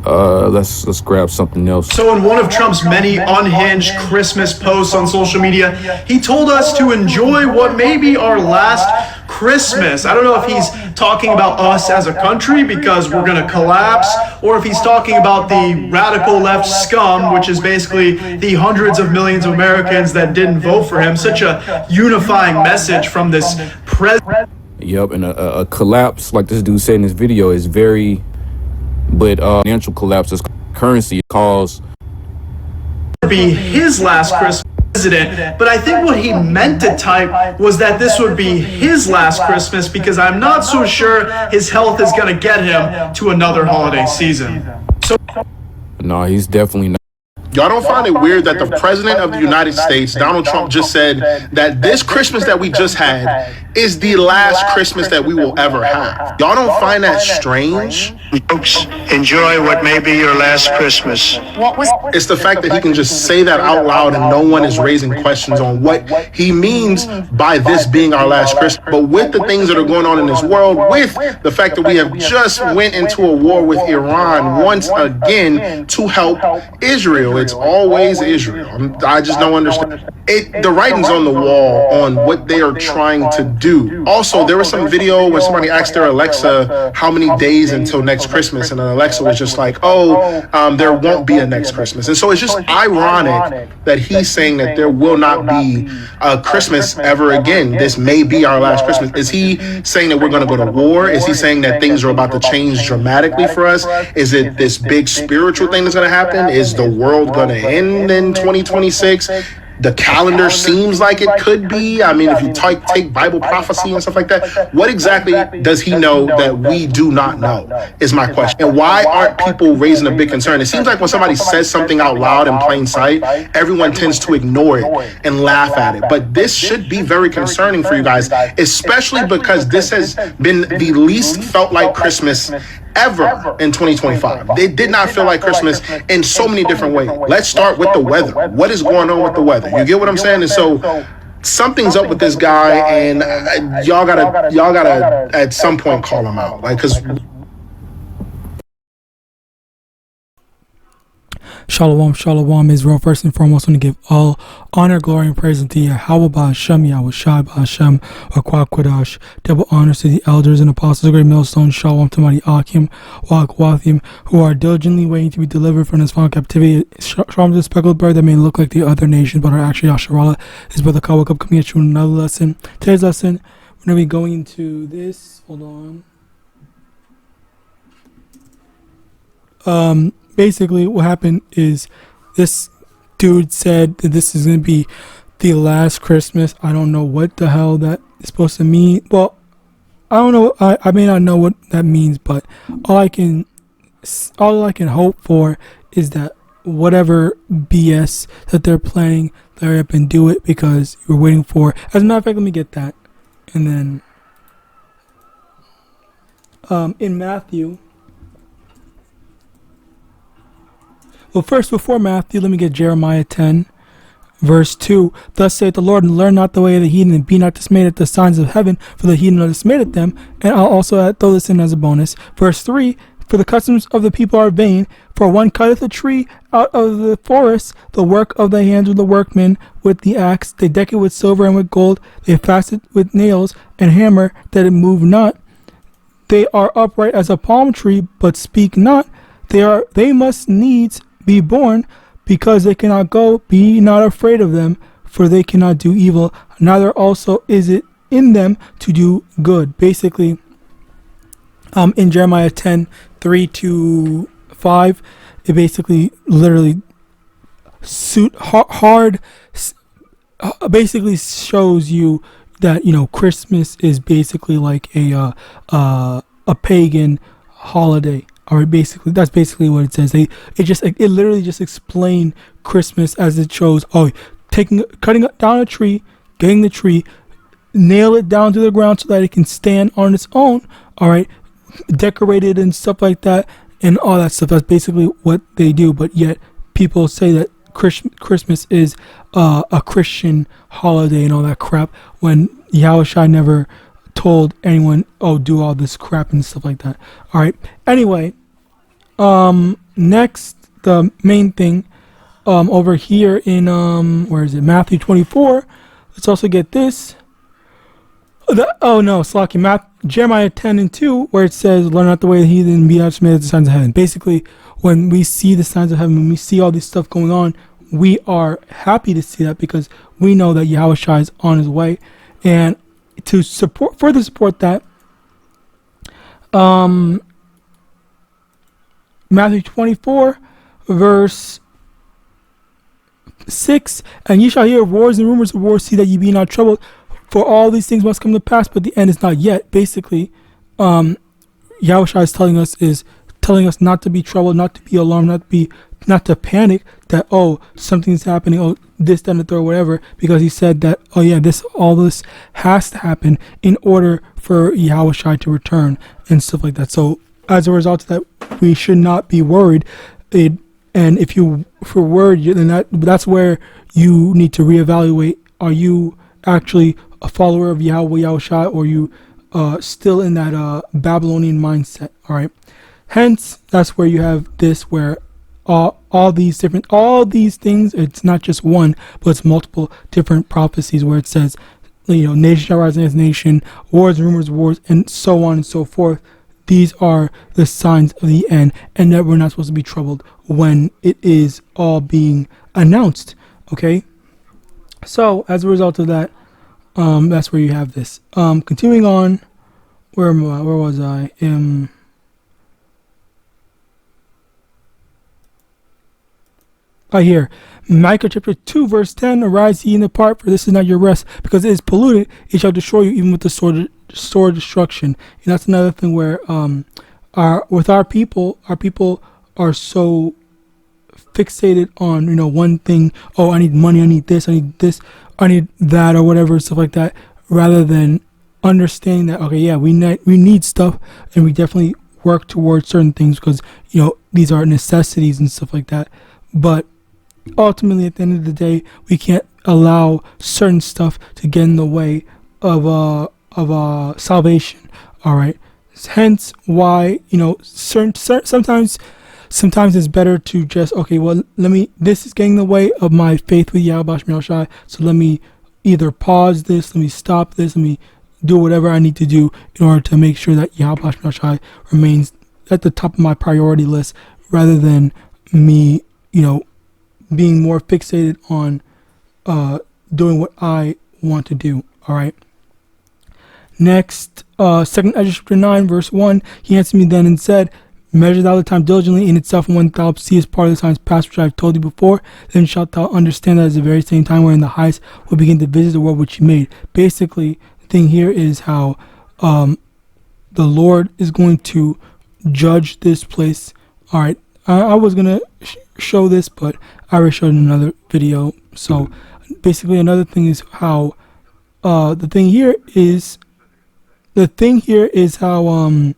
Let's grab something else. So in one of Trump's many unhinged Christmas posts on social media, he told us to enjoy what may be our last Christmas. I don't know if he's talking about us as a country because we're going to collapse, or if he's talking about the radical left scum, which is basically the hundreds of millions of Americans that didn't vote for him. Such a unifying message from this president. Yep, and a collapse, like this dude said in this video, is very, but financial collapse is currency cause be his last Christmas president, but I think what he meant to type was that this would be his last Christmas, because I'm not so sure his health is going to get him to another holiday season. So no, he's definitely not. Y'all don't find it weird that the president of the United States, Donald Trump, just said that this Christmas that we just had is the last Christmas that we will ever have? Y'all don't find that strange? Folks, enjoy what may be your last Christmas. It's the fact that he can just say that out loud and no one is raising questions on what he means by this being our last Christmas. But with the things that are going on in this world, with the fact that we have just went into a war with Iran once again to help Israel, it's always Israel. I just don't understand. The writing's on the wall on what they are trying to do. Also, there was some video where somebody asked their Alexa how many days until next Christmas, and then Alexa was just like, there won't be a next Christmas. And so it's just ironic that he's saying that there will not be a Christmas ever again. This may be our last Christmas. Is he saying that we're going to go to war? Is he saying that things are about to change dramatically for us? Is it this big spiritual thing that's going to happen? Is the world going to end in 2026? The calendar seems like it could be. I mean, if you take Bible prophecy and stuff like that, what exactly does he know that we do not know is my question. And why aren't people raising a big concern? It seems like when somebody says something out loud in plain sight, everyone tends to ignore it and laugh at it. But this should be very concerning for you guys, especially because this has been the least felt like Christmas ever in 2025. They did not feel like Christmas in so many different ways. Let's start with the weather. What is going on with the weather? You get what I'm saying? And so something's up with this guy, and y'all gotta at some point call him out, like, because Shalom, shalom, Israel. First and foremost, I want to give all honor, glory, and praise unto YAHAWAH, YAHAWASHI, Hashem, Quadash. Double honors to the elders and apostles of Great Millstone. Shalom to mighty Akim, Wathim, who are diligently waiting to be delivered from this final captivity. Shalom to the speckled bird that may look like the other nation, but are actually Yasharallah. His brother Kawakub coming at you with another lesson. Today's lesson, we're going to be going into this. Hold on. Basically, what happened is this dude said that this is going to be the last Christmas. I don't know what the hell that is supposed to mean. Well, I don't know. I may not know what that means, but all I can hope for is that whatever BS that they're planning, hurry up and do it, because you're waiting for. As a matter of fact, let me get that, and then in Matthew. Well, first, before Matthew, let me get Jeremiah 10, verse 2. Thus saith the Lord, and learn not the way of the heathen, and be not dismayed at the signs of heaven, for the heathen are dismayed at them. And I'll also throw this in as a bonus. Verse 3, for the customs of the people are vain, for one cutteth a tree out of the forest, the work of the hands of the workmen with the axe. They deck it with silver and with gold. They fasten it with nails and hammer, that it move not. They are upright as a palm tree, but speak not. They must needs be born, because they cannot go. Be not afraid of them, for they cannot do evil, neither also is it in them to do good. Basically, in Jeremiah 10, 3-5, it basically literally basically shows you that, you know, Christmas is basically like a pagan holiday. All right, basically, that's basically what it says. It literally just explained Christmas as it shows. Oh, cutting down a tree, getting the tree, nail it down to the ground so that it can stand on its own. All right, decorated and stuff like that, and all that stuff. That's basically what they do. But yet, people say that Christmas is a Christian holiday and all that crap, when Yahawashi never told anyone, oh, do all this crap and stuff like that. All right. Anyway, Next, the main thing over here in where is it? Matthew 24. Let's also get this. Jeremiah 10 and 2, where it says, "Learn not the way of the heathen, and be not dismayed at the signs of heaven." Basically, when we see the signs of heaven, when we see all this stuff going on, we are happy to see that because we know that Yahawashi is on his way. And to further support that, Matthew 24, verse 6, "And ye shall hear of wars and rumors of wars, see that ye be not troubled, for all these things must come to pass, but the end is not yet." Basically, Yahawashi is telling us not to be troubled, not to be alarmed, not to panic that, oh, something's happening, oh, this, that, and the third, whatever, because he said that, oh yeah, all this has to happen in order for Yahawashi to return and stuff like that. So as a result of that, we should not be worried. And if you're worried, then that's where you need to reevaluate. Are you actually a follower of Yahawashi, or are you still in that Babylonian mindset? All right. Hence, that's where you have this, where all these things, it's not just one, but it's multiple different prophecies where it says, nation shall rise against nation, wars, rumors of wars, and so on and so forth. These are the signs of the end, and that we're not supposed to be troubled when it is all being announced. Okay? So, as a result of that, that's where you have this. Continuing on, where was I? Here, Micah chapter 2 verse 10, "Arise ye and depart, for this is not your rest, because it is polluted, it shall destroy you even with the sword destruction." And that's another thing where our people are so fixated on one thing. Oh, I need money, I need this, I need that, or whatever, stuff like that, rather than understanding that, okay, yeah, we need stuff, and we definitely work towards certain things because these are necessities and stuff like that. But ultimately, at the end of the day, we can't allow certain stuff to get in the way of salvation. All right. Hence, why sometimes it's better to just, okay, well, this is getting in the way of my faith with Yahawadah, so let me either pause this, let me stop this, let me do whatever I need to do in order to make sure that Yahawadah remains at the top of my priority list, rather than me being more fixated on doing what I want to do. All right. Next, 2nd Ezra chapter 9 verse 1, "He answered me then and said, Measure thou the time diligently in itself, and when thou seest part of the signs past which I have told thee before, then shalt thou understand that it is the very same time wherein the highest will begin to visit the world which he made." Basically, the thing here is how the Lord is going to judge this place. All right. I was going to show this, but I already showed in another video. So basically, another thing is how the thing here is how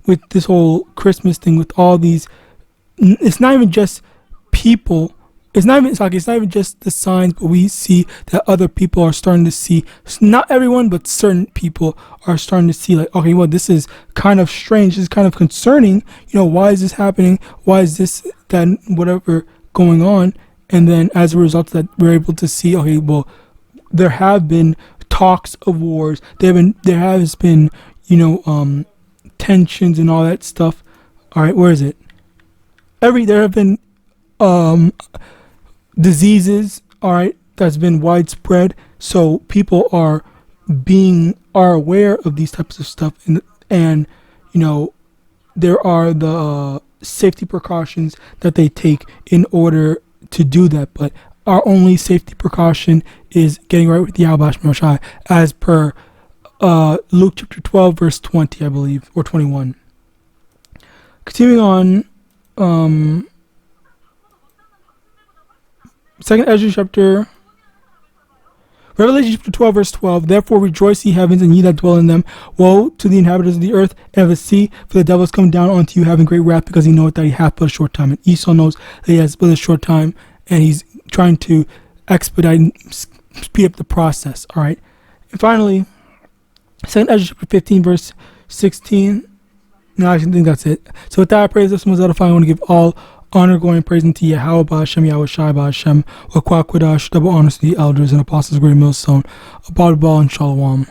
with this whole Christmas thing, with all these, it's not even just people. It's not even just the signs, but we see that other people are starting to see. Not everyone, but certain people are starting to see, like, okay, well, this is kind of strange. This is kind of concerning. Why is this happening? Why is this, that, whatever going on? And then as a result of that, we're able to see, okay, well, there have been talks of wars. There has been, tensions and all that stuff. All right, where is it? There have been diseases, all right, that's been widespread, so people are aware of these types of stuff, and there are the safety precautions that they take in order to do that. But our only safety precaution is getting right with Yahawadah, as per Luke chapter 12 verse 20, I believe, or 21. Continuing on, 2nd Ezra chapter, Revelation chapter 12 verse 12, "Therefore rejoice ye heavens, and ye that dwell in them. Woe to the inhabitants of the earth and of the sea, for the devil is come down unto you, having great wrath, because he knoweth that he hath but a short time." And Esau knows that he has but a short time, and he's trying to expedite and speed up the process. All right. And finally, 2nd Ezra chapter 15 verse 16, No, I actually think that's it. So with that, I praise this most edifying. I want to give all honor, glory, and praise unto Yahawah, Hashem, Yahawashi, Hashem, Wakwakwidash, double honors to the elders and apostles, great millstone, Abad and Shalom.